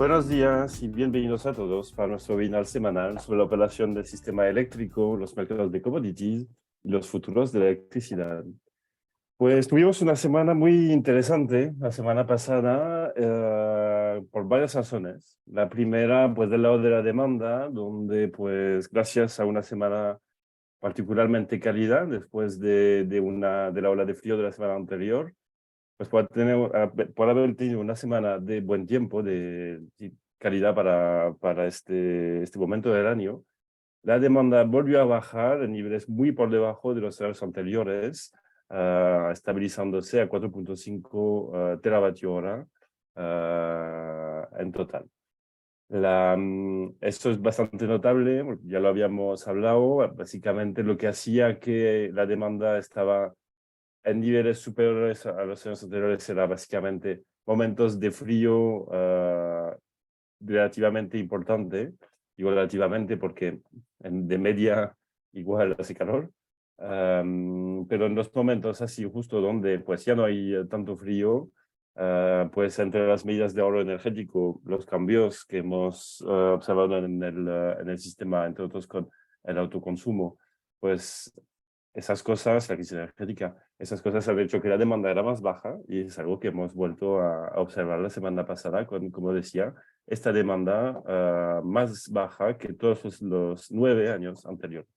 Buenos días y bienvenidos a todos para nuestro webinar semanal sobre la operación del sistema eléctrico, los mercados de commodities y los futuros de la electricidad. Pues tuvimos una semana muy interesante la semana pasada por varias razones. La primera, pues del lado de la demanda, donde pues gracias a una semana particularmente cálida después de la ola de frío de la semana anterior, pues por haber tenido una semana de buen tiempo, de calidad para este momento del año, la demanda volvió a bajar en niveles muy por debajo de los años anteriores, estabilizándose a 4.5 teravatio hora en total. Esto es bastante notable, porque ya lo habíamos hablado. Básicamente lo que hacía que la demanda estaba en niveles superiores a los años anteriores era básicamente momentos de frío relativamente importante. Digo relativamente porque de media igual hace calor. Pero en los momentos así justo donde pues ya no hay tanto frío, pues entre las medidas de ahorro energético, los cambios que hemos observado en el sistema, entre otros con el autoconsumo, pues esas cosas, la crisis energética, esas cosas han hecho que la demanda era más baja y es algo que hemos vuelto a observar la semana pasada con, como decía, esta demanda más baja que todos los 9 años anteriores.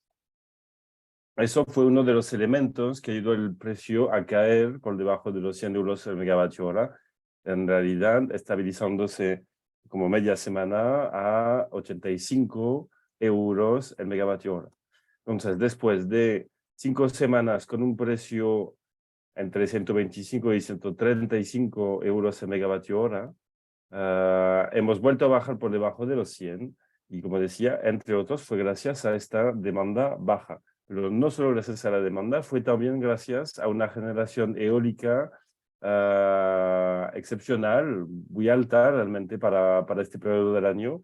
Eso fue uno de los elementos que ayudó el precio a caer por debajo de los 100 euros el megavatio hora, en realidad estabilizándose como media semana a 85 euros el megavatio hora. Entonces, después de 5 semanas con un precio entre 125 y 135 euros el megavatio hora, hemos vuelto a bajar por debajo de los 100 y, como decía, entre otros, fue gracias a esta demanda baja. Pero no solo gracias a la demanda, fue también gracias a una generación eólica excepcional, muy alta realmente para este periodo del año.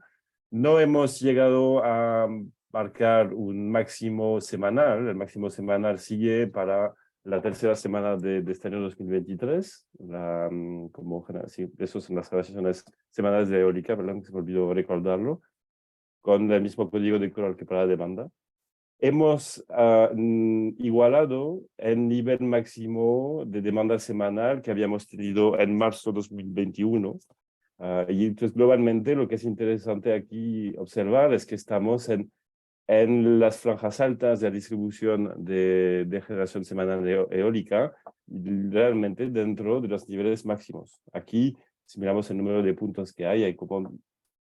No hemos llegado a marcar un máximo semanal. El máximo semanal sigue para la tercera semana de este año 2023. Sí, eso son las generaciones semanales de eólica, perdón, que se me olvidó recordarlo, con el mismo código de color que para la demanda. Hemos igualado el nivel máximo de demanda semanal que habíamos tenido en marzo 2021. Y entonces globalmente lo que es interesante aquí observar es que estamos en las franjas altas de la distribución de generación semanal eólica, realmente dentro de los niveles máximos. Aquí, si miramos el número de puntos que hay como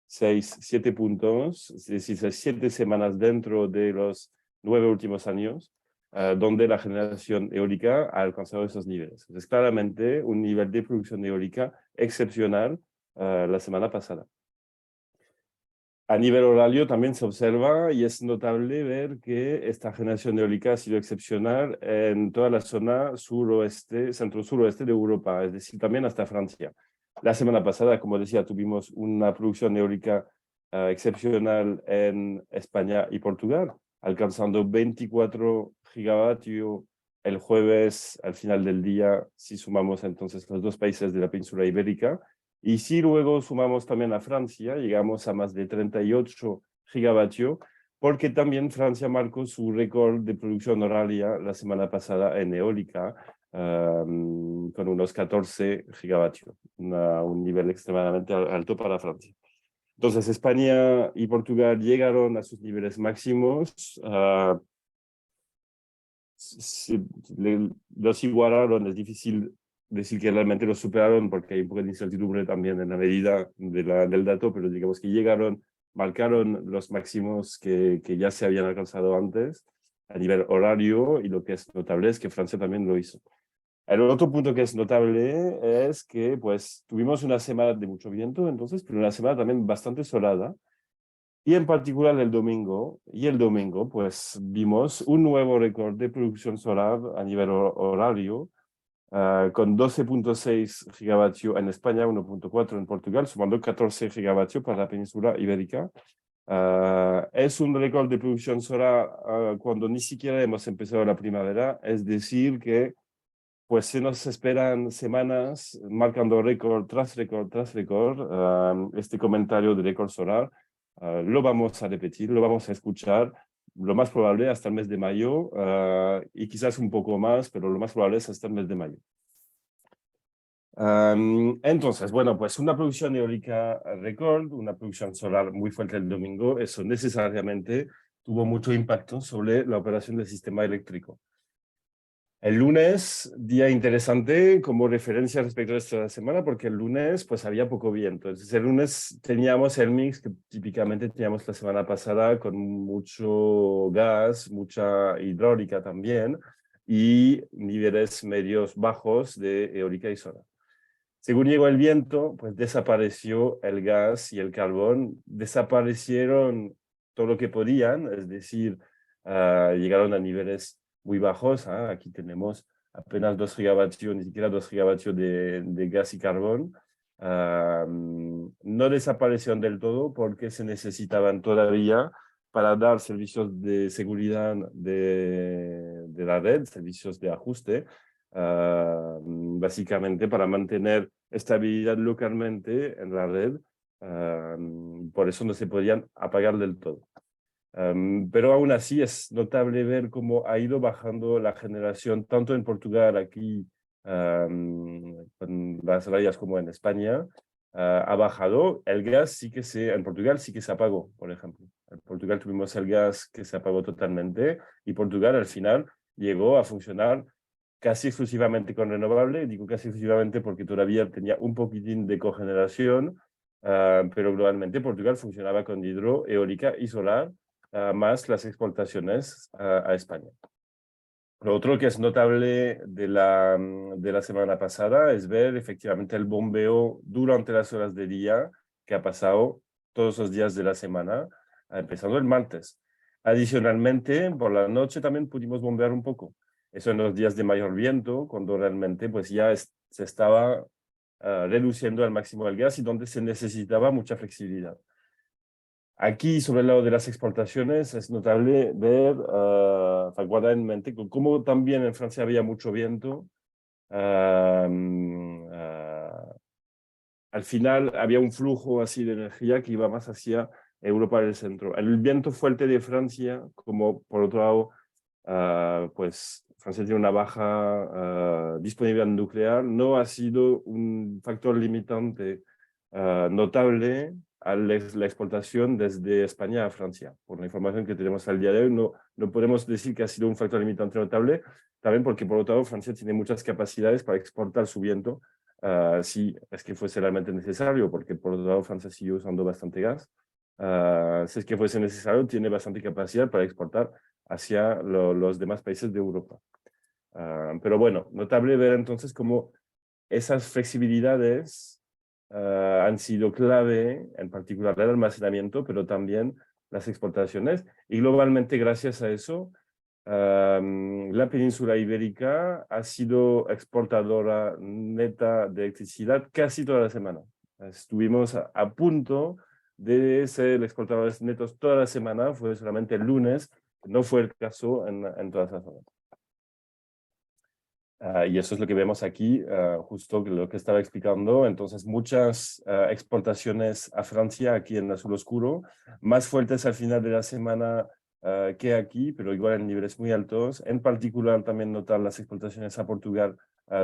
6, 7 puntos, es decir, 7 semanas dentro de los 9 últimos años, donde la generación eólica ha alcanzado esos niveles. Es claramente un nivel de producción eólica excepcional la semana pasada. A nivel horario también se observa y es notable ver que esta generación eólica ha sido excepcional en toda la zona suroeste, centro-suroeste de Europa, es decir, también hasta Francia. La semana pasada, como decía, tuvimos una producción eólica excepcional en España y Portugal, alcanzando 24 gigavatios el jueves al final del día, si sumamos entonces los dos países de la península ibérica. Y si luego sumamos también a Francia, llegamos a más de 38 gigavatios, porque también Francia marcó su récord de producción horaria la semana pasada en eólica, con unos 14 gigavatios, un nivel extremadamente alto para Francia. Entonces, España y Portugal llegaron a sus niveles máximos. Si los igualaron, es difícil decir que realmente los superaron porque hay un poco de incertidumbre también en la medida del dato, pero digamos que marcaron los máximos que ya se habían alcanzado antes a nivel horario, y lo que es notable es que Francia también lo hizo. El otro punto que es notable es que pues tuvimos una semana de mucho viento, entonces, pero una semana también bastante solada. Y en particular el domingo, pues vimos un nuevo récord de producción solar a nivel horario, con 12.6 gigavatios en España, 1.4 en Portugal, sumando 14 gigavatios para la península ibérica. Es un récord de producción solar cuando ni siquiera hemos empezado la primavera, es decir, que pues se nos esperan semanas marcando récord tras récord tras récord. Este comentario de récord solar lo vamos a repetir, lo vamos a escuchar, lo más probable hasta el mes de mayo y quizás un poco más, pero lo más probable es hasta el mes de mayo. Entonces, bueno, pues una producción eólica récord, una producción solar muy fuerte el domingo, eso necesariamente tuvo mucho impacto sobre la operación del sistema eléctrico. El lunes, día interesante como referencia respecto a esta semana, porque el lunes pues había poco viento. Entonces el lunes teníamos el mix que típicamente teníamos la semana pasada con mucho gas, mucha hidráulica también y niveles medios bajos de eólica y solar. Según llegó el viento, pues desapareció el gas y el carbón, desaparecieron todo lo que podían, es decir, llegaron a niveles muy bajos. Aquí tenemos apenas 2 gigavatios, ni siquiera 2 gigavatios de gas y carbón. No desaparecieron del todo porque se necesitaban todavía para dar servicios de seguridad de la red, servicios de ajuste, básicamente para mantener estabilidad localmente en la red. Por eso no se podían apagar del todo. Pero aún así es notable ver cómo ha ido bajando la generación, tanto en Portugal, aquí, con las rayas, como en España. Ha bajado. El gas sí que en Portugal sí que se apagó, por ejemplo. En Portugal tuvimos el gas que se apagó totalmente y Portugal al final llegó a funcionar casi exclusivamente con renovable. Digo casi exclusivamente porque todavía tenía un poquitín de cogeneración, pero globalmente Portugal funcionaba con hidro, eólica y solar, más las exportaciones a España. Lo otro que es notable de la semana pasada es ver efectivamente el bombeo durante las horas de día que ha pasado todos los días de la semana, empezando el martes. Adicionalmente, por la noche también pudimos bombear un poco. Eso en los días de mayor viento, cuando realmente pues ya se estaba reduciendo al máximo el gas y donde se necesitaba mucha flexibilidad. Aquí, sobre el lado de las exportaciones, es notable ver, guardar en mente, como también en Francia había mucho viento, al final había un flujo así de energía que iba más hacia Europa del centro. El viento fuerte de Francia, como por otro lado, pues Francia tiene una baja disponibilidad nuclear, no ha sido un factor limitante notable a la exportación desde España a Francia. Por la información que tenemos al día de hoy, no podemos decir que ha sido un factor limitante notable, también porque por otro lado Francia tiene muchas capacidades para exportar su viento, si es que fuese realmente necesario, porque por otro lado Francia sigue usando bastante gas. Si es que fuese necesario, tiene bastante capacidad para exportar hacia los demás países de Europa. Pero bueno, notable ver entonces cómo esas flexibilidades han sido clave, en particular el almacenamiento, pero también las exportaciones. Y globalmente, gracias a eso, la península ibérica ha sido exportadora neta de electricidad casi toda la semana. Estuvimos a punto de ser exportadores netos toda la semana, fue solamente el lunes, no fue el caso en todas las zonas. Y eso es lo que vemos aquí, justo lo que estaba explicando. Entonces, muchas exportaciones a Francia, aquí en azul oscuro, más fuertes al final de la semana que aquí, pero igual en niveles muy altos. En particular, también notar las exportaciones a Portugal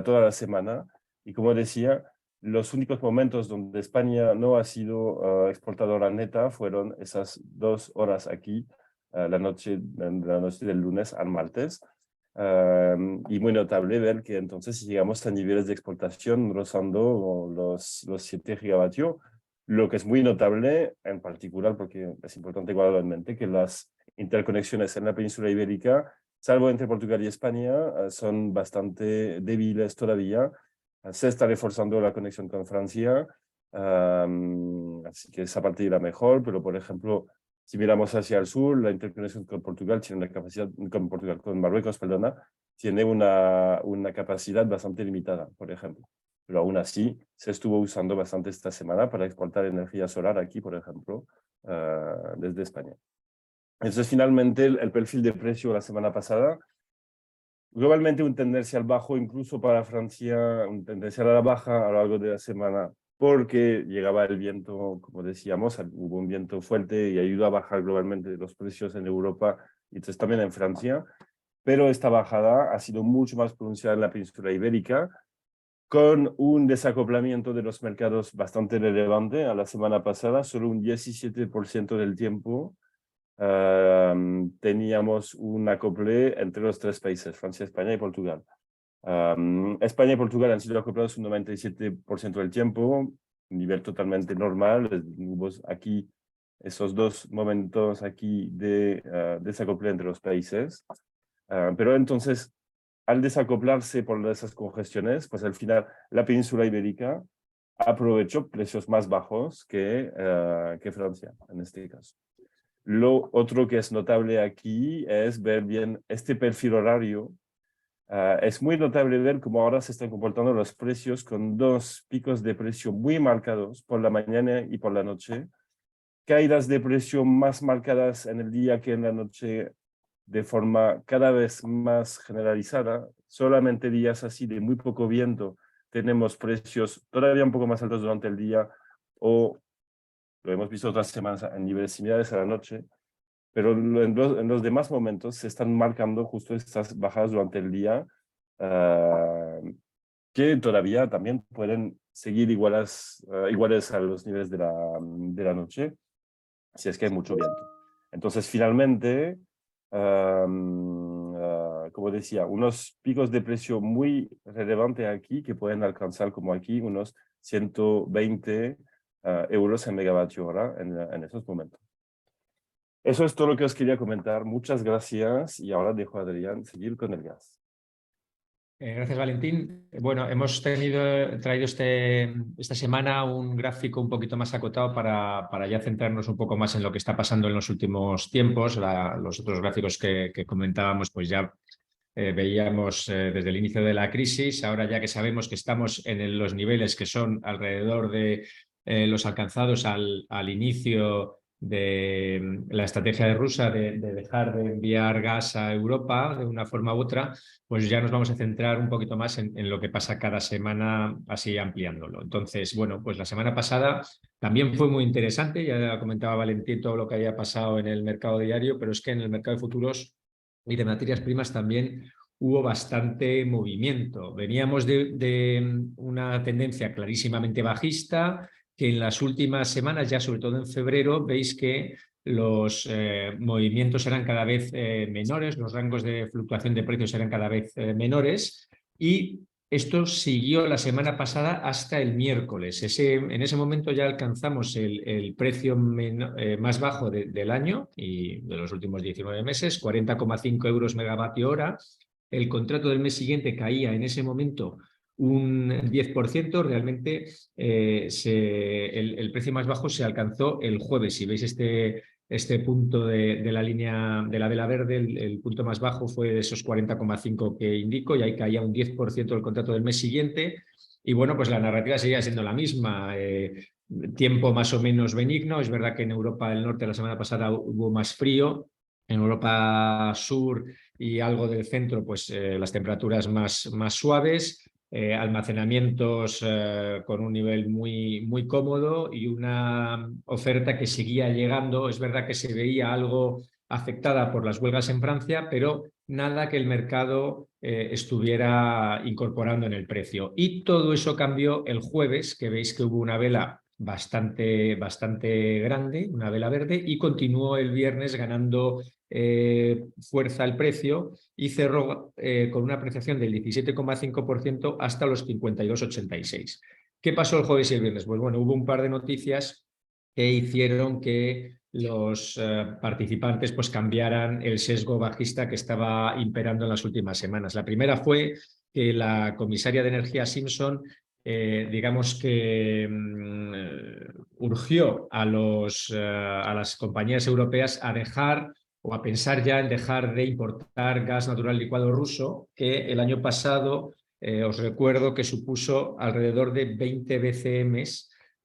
toda la semana. Y como decía, los únicos momentos donde España no ha sido exportadora neta fueron esas 2 horas aquí, la noche del lunes al martes. Y muy notable ver que entonces llegamos a niveles de exportación rozando los 7 gigavatios, lo que es muy notable en particular porque es importante guardarlo en mente que las interconexiones en la península ibérica, salvo entre Portugal y España, son bastante débiles todavía. Se está reforzando la conexión con Francia, así que esa parte irá mejor, pero por ejemplo, si miramos hacia el sur, la interconexión con Portugal tiene una capacidad, con Marruecos, perdona, tiene una capacidad bastante limitada, por ejemplo. Pero aún así, se estuvo usando bastante esta semana para exportar energía solar aquí, por ejemplo, desde España. Entonces, finalmente, el perfil de precio la semana pasada globalmente una tendencia al bajo, incluso para Francia, una tendencia a la baja a lo largo de la semana, porque llegaba el viento, como decíamos, hubo un viento fuerte y ayudó a bajar globalmente los precios en Europa y entonces también en Francia, pero esta bajada ha sido mucho más pronunciada en la península ibérica, con un desacoplamiento de los mercados bastante relevante. A la semana pasada, solo un 17% del tiempo teníamos un acople entre los tres países, Francia, España y Portugal. España y Portugal han sido acoplados un 97% del tiempo, un nivel totalmente normal. Hubo aquí esos dos momentos aquí de desacople entre los países. Pero entonces, al desacoplarse por esas congestiones, pues al final la península ibérica aprovechó precios más bajos que Francia, en este caso. Lo otro que es notable aquí es ver bien este perfil horario. Es muy notable ver cómo ahora se están comportando los precios con dos picos de precio muy marcados por la mañana y por la noche, caídas de precio más marcadas en el día que en la noche de forma cada vez más generalizada. Solamente días así de muy poco viento tenemos precios todavía un poco más altos durante el día, o lo hemos visto otras semanas en niveles similares a la noche, pero en los demás momentos se están marcando justo estas bajadas durante el día, que todavía también pueden seguir iguales a los niveles de la noche, si es que hay mucho viento. Entonces, finalmente, como decía, unos picos de precio muy relevantes aquí que pueden alcanzar, como aquí, unos 120 euros en megavatio hora en esos momentos. Eso es todo lo que os quería comentar. Muchas gracias y ahora dejo a Adrián seguir con el gas. Gracias, Valentín. Bueno, hemos traído esta semana un gráfico un poquito más acotado para ya centrarnos un poco más en lo que está pasando en los últimos tiempos. Los otros gráficos que comentábamos, pues ya veíamos desde el inicio de la crisis. Ahora ya que sabemos que estamos en los niveles que son alrededor de los alcanzados al inicio de la estrategia de Rusia de dejar de enviar gas a Europa de una forma u otra, pues ya nos vamos a centrar un poquito más en lo que pasa cada semana, así ampliándolo. Entonces, bueno, pues la semana pasada también fue muy interesante, ya comentaba Valentín todo lo que había pasado en el mercado diario, pero es que en el mercado de futuros y de materias primas también hubo bastante movimiento. Veníamos de una tendencia clarísimamente bajista, que en las últimas semanas, ya sobre todo en febrero, veis que los movimientos eran cada vez menores, los rangos de fluctuación de precios eran cada vez menores, y esto siguió la semana pasada hasta el miércoles. En ese momento ya alcanzamos el precio más bajo del año y de los últimos 19 meses, 40,5 euros megavatio hora. El contrato del mes siguiente caía en ese momento un 10%, realmente el precio más bajo se alcanzó el jueves. Si veis este punto de la línea de la vela verde, el punto más bajo fue de esos 40,5 que indico, y ahí caía un 10% del contrato del mes siguiente. Y bueno, pues la narrativa seguía siendo la misma. Tiempo más o menos benigno. Es verdad que en Europa del Norte la semana pasada hubo más frío. En Europa Sur y algo del centro, pues las temperaturas más suaves. Almacenamientos con un nivel muy cómodo y una oferta que seguía llegando. Es verdad que se veía algo afectada por las huelgas en Francia, pero nada que el mercado estuviera incorporando en el precio. Y todo eso cambió el jueves, que veis que hubo una vela bastante grande, una vela verde, y continuó el viernes ganando fuerza el precio y cerró con una apreciación del 17,5% hasta los 52,86. ¿Qué pasó el jueves y el viernes? Pues bueno, hubo un par de noticias que hicieron que los participantes pues cambiaran el sesgo bajista que estaba imperando en las últimas semanas. La primera fue que la comisaria de Energía Simpson digamos que urgió a las compañías europeas a dejar o a pensar ya en dejar de importar gas natural licuado ruso, que el año pasado os recuerdo que supuso alrededor de 20 BCM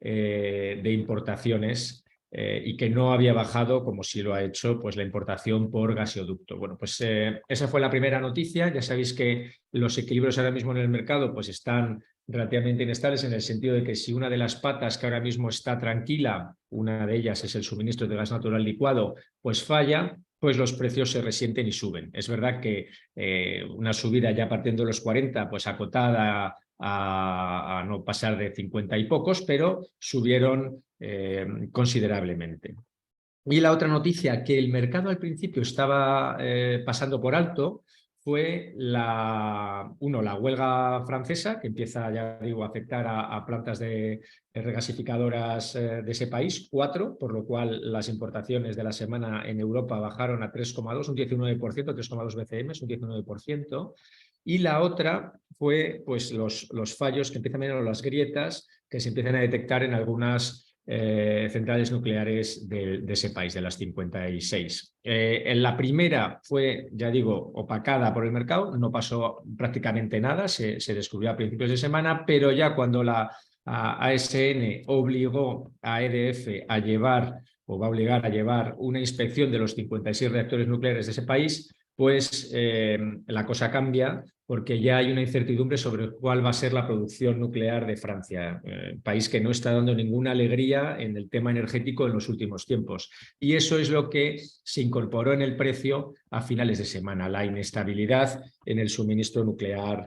de importaciones y que no había bajado como sí lo ha hecho pues, la importación por gasoducto. Bueno, pues esa fue la primera noticia. Ya sabéis que los equilibrios ahora mismo en el mercado pues, están relativamente inestables en el sentido de que si una de las patas que ahora mismo está tranquila, una de ellas es el suministro de gas natural licuado, pues falla, pues los precios se resienten y suben. Es verdad que una subida ya partiendo de los 40, pues acotada a no pasar de 50 y pocos, pero subieron considerablemente. Y la otra noticia que el mercado al principio estaba pasando por alto fue la huelga francesa, que empieza, ya digo, a afectar a plantas de regasificadoras de ese país, 4, por lo cual las importaciones de la semana en Europa bajaron a 3,2, un 19%, 3,2 BCM, un 19%. Y la otra fue pues, los fallos que empiezan a ver, las grietas que se empiezan a detectar en algunas centrales nucleares de ese país, de las 56. En la primera fue, ya digo, opacada por el mercado, no pasó prácticamente nada, se descubrió a principios de semana, pero ya cuando la ASN obligó a EDF a llevar, o va a obligar a llevar una inspección de los 56 reactores nucleares de ese país, pues la cosa cambia porque ya hay una incertidumbre sobre cuál va a ser la producción nuclear de Francia, país que no está dando ninguna alegría en el tema energético en los últimos tiempos. Y eso es lo que se incorporó en el precio a finales de semana, la inestabilidad en el suministro nuclear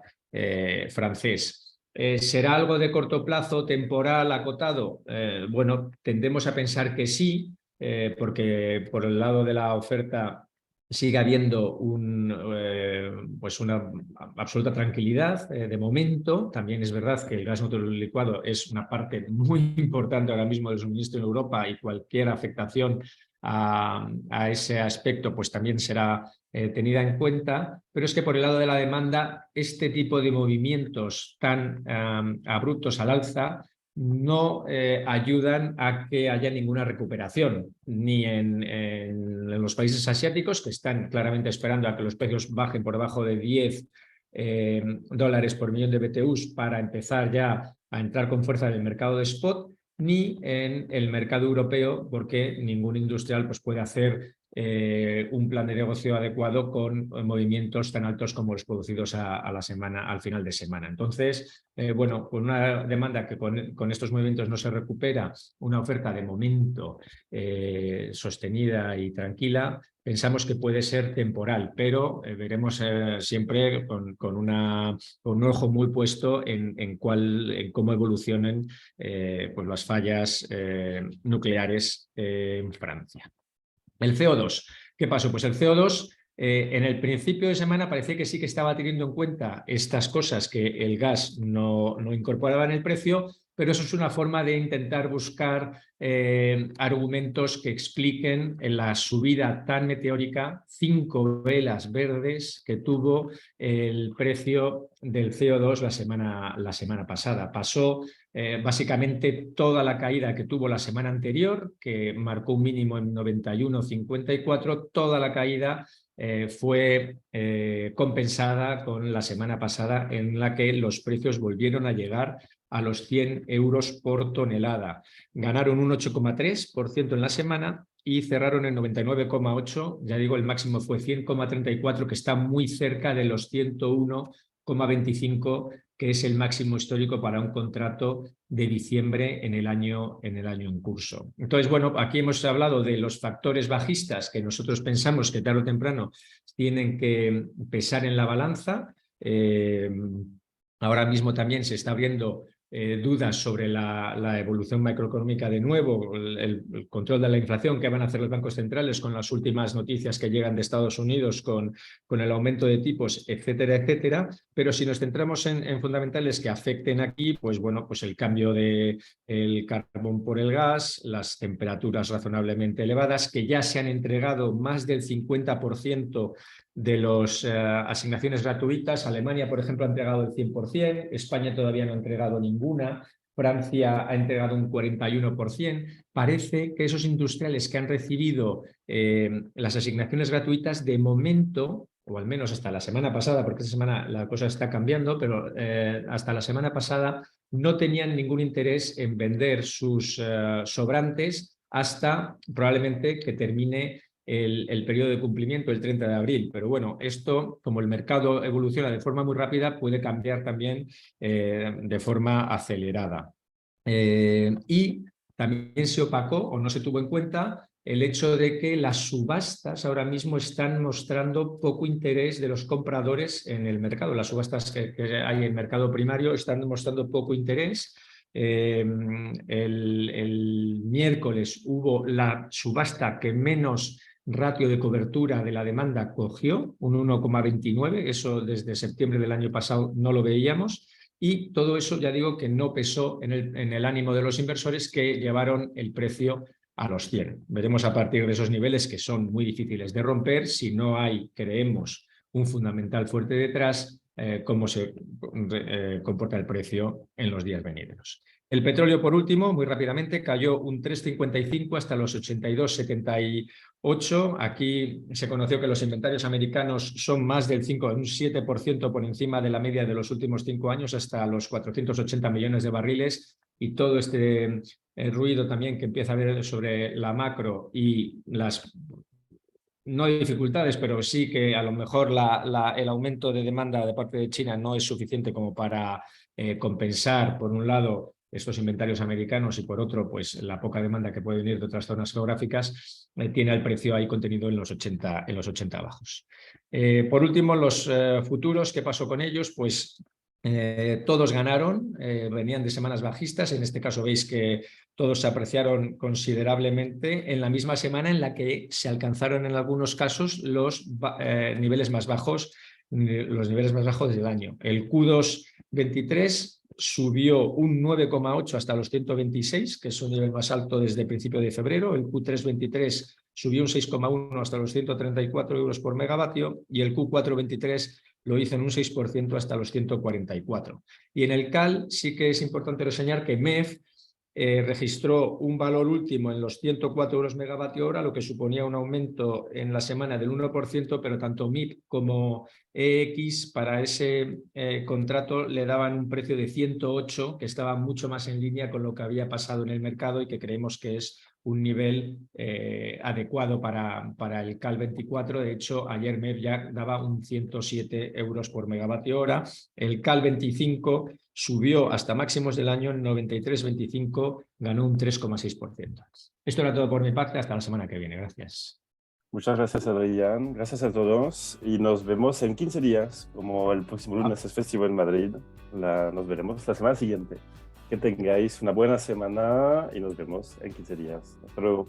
francés. ¿Será algo de corto plazo, temporal, acotado? Bueno, tendemos a pensar que sí, porque por el lado de la oferta sigue habiendo pues una absoluta tranquilidad de momento. También es verdad que el gas natural licuado es una parte muy importante ahora mismo del suministro en Europa y cualquier afectación a ese aspecto pues también será tenida en cuenta, pero es que por el lado de la demanda este tipo de movimientos tan abruptos al alza no ayudan a que haya ninguna recuperación, ni en los países asiáticos, que están claramente esperando a que los precios bajen por debajo de 10 dólares por millón de BTUs para empezar ya a entrar con fuerza en el mercado de spot, ni en el mercado europeo, porque ningún industrial pues, puede hacer un plan de negocio adecuado con movimientos tan altos como los producidos a la semana, al final de semana. Entonces, bueno, con una demanda que con estos movimientos no se recupera, una oferta de momento sostenida y tranquila, pensamos que puede ser temporal, pero veremos siempre con un ojo muy puesto en cómo evolucionen pues las fallas nucleares en Francia. El CO2, ¿qué pasó? Pues el CO2 en el principio de semana parecía que sí que estaba teniendo en cuenta estas cosas que el gas no incorporaba en el precio, pero eso es una forma de intentar buscar argumentos que expliquen la subida tan meteórica, 5 velas verdes que tuvo el precio del CO2 la semana pasada. Pasó básicamente toda la caída que tuvo la semana anterior, que marcó un mínimo en 91,54, toda la caída fue compensada con la semana pasada en la que los precios volvieron a llegar a los 100 euros por tonelada. Ganaron un 8,3% en la semana y cerraron en 99,8. Ya digo, el máximo fue 100,34, que está muy cerca de los 101,25, que es el máximo histórico para un contrato de diciembre en el año en curso. Entonces, bueno, aquí hemos hablado de los factores bajistas que nosotros pensamos que tarde o temprano tienen que pesar en la balanza. Ahora mismo también se está abriendo dudas sobre la evolución macroeconómica de nuevo, el control de la inflación que van a hacer los bancos centrales con las últimas noticias que llegan de Estados Unidos con el aumento de tipos, etcétera, etcétera. Pero si nos centramos en fundamentales que afecten aquí, pues bueno, pues el cambio del carbón por el gas, las temperaturas razonablemente elevadas, que ya se han entregado más del 50% de las asignaciones gratuitas. Alemania, por ejemplo, ha entregado el 100%, España todavía no ha entregado ninguna, Francia ha entregado un 41%. Parece que esos industriales que han recibido las asignaciones gratuitas, de momento, o al menos hasta la semana pasada, porque esta semana la cosa está cambiando, pero hasta la semana pasada no tenían ningún interés en vender sus sobrantes hasta probablemente que termine el periodo de cumplimiento el 30 de abril. Pero bueno, esto, como el mercado evoluciona de forma muy rápida, puede cambiar también de forma acelerada. Y también se opacó o no se tuvo en cuenta el hecho de que las subastas ahora mismo están mostrando poco interés de los compradores en el mercado. Las subastas que hay en el mercado primario están mostrando poco interés. El miércoles hubo la subasta que menos ratio de cobertura de la demanda cogió, un 1,29, eso desde septiembre del año pasado no lo veíamos. Y todo eso, ya digo, que no pesó en el ánimo de los inversores, que llevaron el precio a los 100. Veremos a partir de esos niveles, que son muy difíciles de romper, si no hay, creemos, un fundamental fuerte detrás, cómo se comporta el precio en los días venideros. El petróleo, por último, muy rápidamente, cayó un 3,55 hasta los 82,78. Aquí se conoció que los inventarios americanos son más del 5, un 7% por encima de la media de los últimos 5 años, hasta los 480 millones de barriles. Y todo este ruido también que empieza a haber sobre la macro y las, no hay dificultades, pero sí que a lo mejor el aumento de demanda de parte de China no es suficiente como para compensar, por un lado, estos inventarios americanos, y por otro, pues la poca demanda que puede venir de otras zonas geográficas, tiene el precio ahí contenido en los 80 bajos. Por último, los futuros, ¿qué pasó con ellos? Pues todos ganaron, venían de semanas bajistas. En este caso veis que todos se apreciaron considerablemente en la misma semana en la que se alcanzaron en algunos casos los niveles más bajos del año. El Q2 23 subió un 9,8 hasta los 126, que es un nivel más alto desde el principio de febrero. El Q3 23 subió un 6,1 hasta los 134 euros por megavatio, y el Q4 23 lo hizo en un 6% hasta los 144. Y en el CAL sí que es importante reseñar que MEF registró un valor último en los 104 euros megavatio hora, lo que suponía un aumento en la semana del 1%, pero tanto MIP como EX para ese contrato le daban un precio de 108, que estaba mucho más en línea con lo que había pasado en el mercado y que creemos que es un nivel adecuado para el CAL 24. De hecho, ayer MEF ya daba un 107 euros por megavatio hora. El CAL 25 subió hasta máximos del año, en 93,25, ganó un 3,6%. Esto era todo por mi parte, hasta la semana que viene. Gracias. Muchas gracias, Adrián. Gracias a todos y nos vemos en 15 días, como el próximo lunes es festivo en Madrid. Nos veremos la semana siguiente. Que tengáis una buena semana y nos vemos en 15 días. Hasta luego.